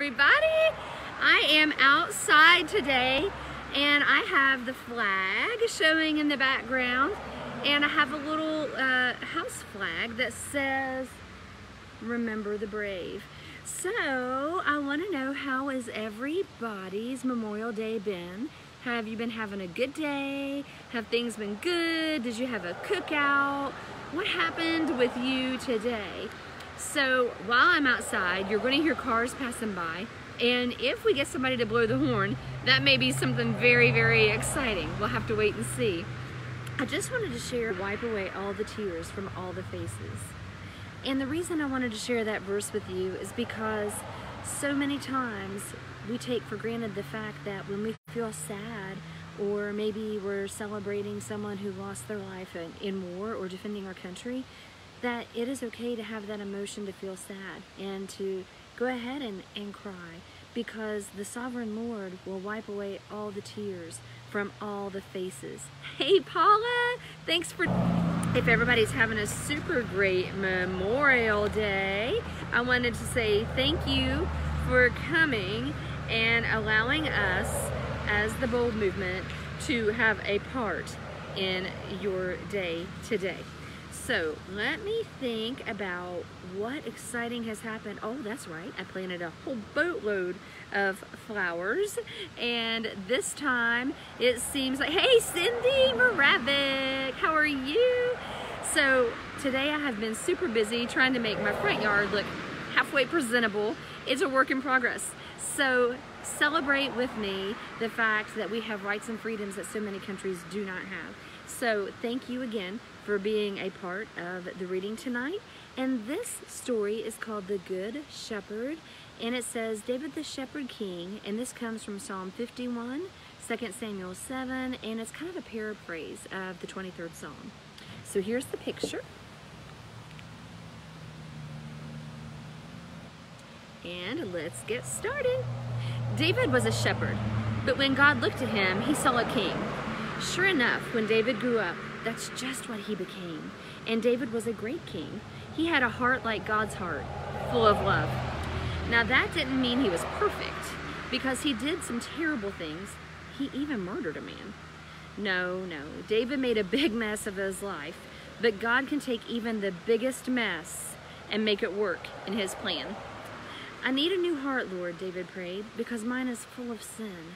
everybody. I am outside today and I have the flag showing in the background, and I have a little house flag that says remember the brave. So I want to know, how has everybody's Memorial Day been? Have you been having a good day? Have things been good? Did you have a cookout? What happened with you today? So while I'm outside, you're going to hear cars passing by, and if we get somebody to blow the horn, that may be something very, very exciting. We'll have to wait and see. I just wanted to share, wipe away all the tears from all the faces. And the reason I wanted to share that verse with you is because so many times we take for granted the fact that when we feel sad, or maybe we're celebrating someone who lost their life in war or defending our country, that it is okay to have that emotion, to feel sad and to go ahead and cry, because the sovereign Lord will wipe away all the tears from all the faces. Hey Paula, thanks for... If everybody's having a super great Memorial Day, I wanted to say thank you for coming and allowing us as the Bold Movement to have a part in your day today. So let me think about what exciting has happened. Oh, that's right, I planted a whole boatload of flowers, and this time it seems like, hey Cindy Moravik, how are you? So today I have been super busy trying to make my front yard look halfway presentable. It's a work in progress. So celebrate with me the fact that we have rights and freedoms that so many countries do not have. So thank you again for being a part of the reading tonight. And this story is called The Good Shepherd, and it says David the Shepherd King, and this comes from Psalm 51, 2 Samuel 7, and it's kind of a paraphrase of the 23rd Psalm. So here's the picture. And let's get started. David was a shepherd, but when God looked at him, he saw a king. Sure enough, when David grew up, that's just what he became. And David was a great king. He had a heart like God's heart, full of love. Now that didn't mean he was perfect, because he did some terrible things. He even murdered a man. No, David made a big mess of his life, but God can take even the biggest mess and make it work in his plan. I need a new heart, Lord, David prayed, because mine is full of sin.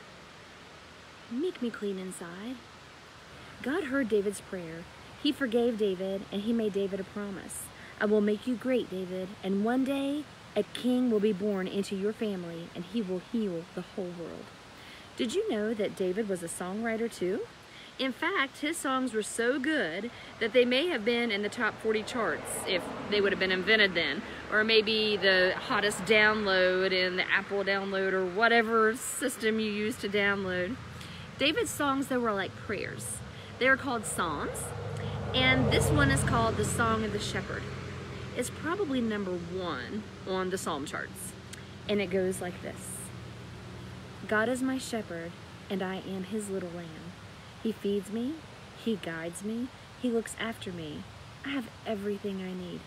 Make me clean inside. God heard David's prayer. He forgave David, and he made David a promise. I will make you great, David, and one day a king will be born into your family, and he will heal the whole world. Did you know that David was a songwriter too? In fact, his songs were so good that they may have been in the top 40 charts if they would have been invented then, or maybe the hottest download in the Apple download or whatever system you use to download. David's songs, though, were like prayers. They are called psalms, and this one is called the Song of the Shepherd. It's probably #1 on the psalm charts, and it goes like this. God is my shepherd, and I am his little lamb. He feeds me, he guides me, he looks after me. I have everything I need.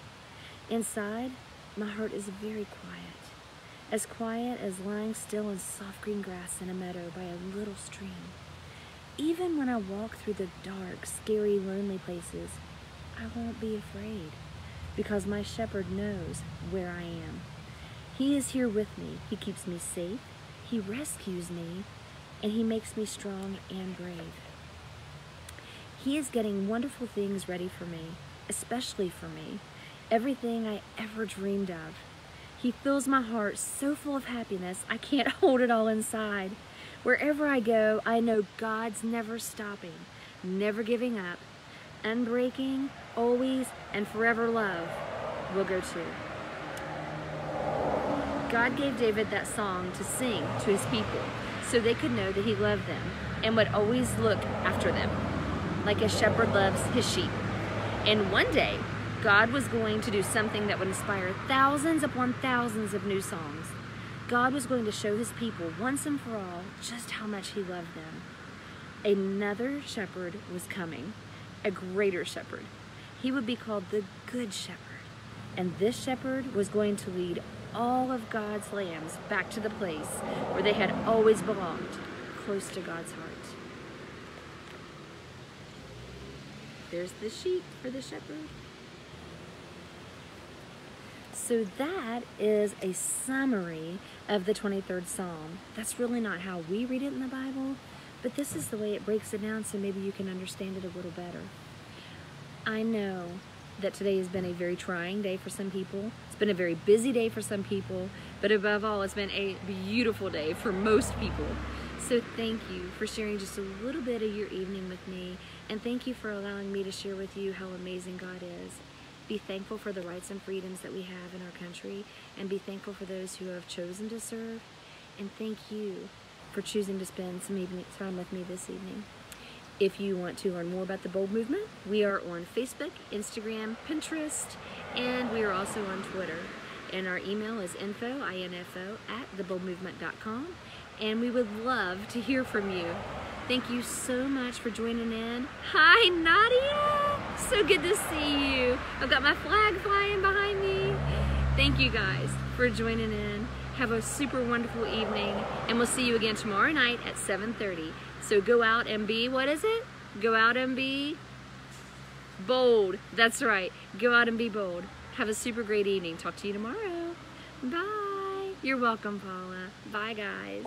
Inside, my heart is very quiet as lying still in soft green grass in a meadow by a little stream. Even when I walk through the dark, scary, lonely places, I won't be afraid, because my shepherd knows where I am. He is here with me. He keeps me safe, he rescues me, and he makes me strong and brave. He is getting wonderful things ready for me, especially for me, everything I ever dreamed of. He fills my heart so full of happiness, I can't hold it all inside. Wherever I go, I know God's never stopping, never giving up, unbreaking, always and forever love will go too. God gave David that song to sing to his people so they could know that he loved them and would always look after them, like a shepherd loves his sheep. And one day, God was going to do something that would inspire thousands upon thousands of new songs. God was going to show his people once and for all just how much he loved them. Another shepherd was coming, a greater shepherd. He would be called the Good Shepherd. And this shepherd was going to lead all of God's lambs back to the place where they had always belonged, close to God's heart. There's the sheep for the shepherd. So that is a summary of the 23rd Psalm. That's really not how we read it in the Bible, but this is the way it breaks it down, so maybe you can understand it a little better. I know that today has been a very trying day for some people. It's been a very busy day for some people, but above all, it's been a beautiful day for most people. So thank you for sharing just a little bit of your evening with me, and thank you for allowing me to share with you how amazing God is. Be thankful for the rights and freedoms that we have in our country, and be thankful for those who have chosen to serve, and thank you for choosing to spend some time with me this evening. If you want to learn more about the Bold Movement, we are on Facebook, Instagram, Pinterest, and we are also on Twitter. And our email is info@theboldmovement.com, and we would love to hear from you. Thank you so much for joining in. Hi, Nadia! So good to see you. I've got my flag flying behind me. Thank you guys for joining in. Have a super wonderful evening, and we'll see you again tomorrow night at 7:30. So go out and be, what is it? Go out and be bold. That's right. Go out and be bold. Have a super great evening. Talk to you tomorrow. Bye. You're welcome, Paula. Bye, guys.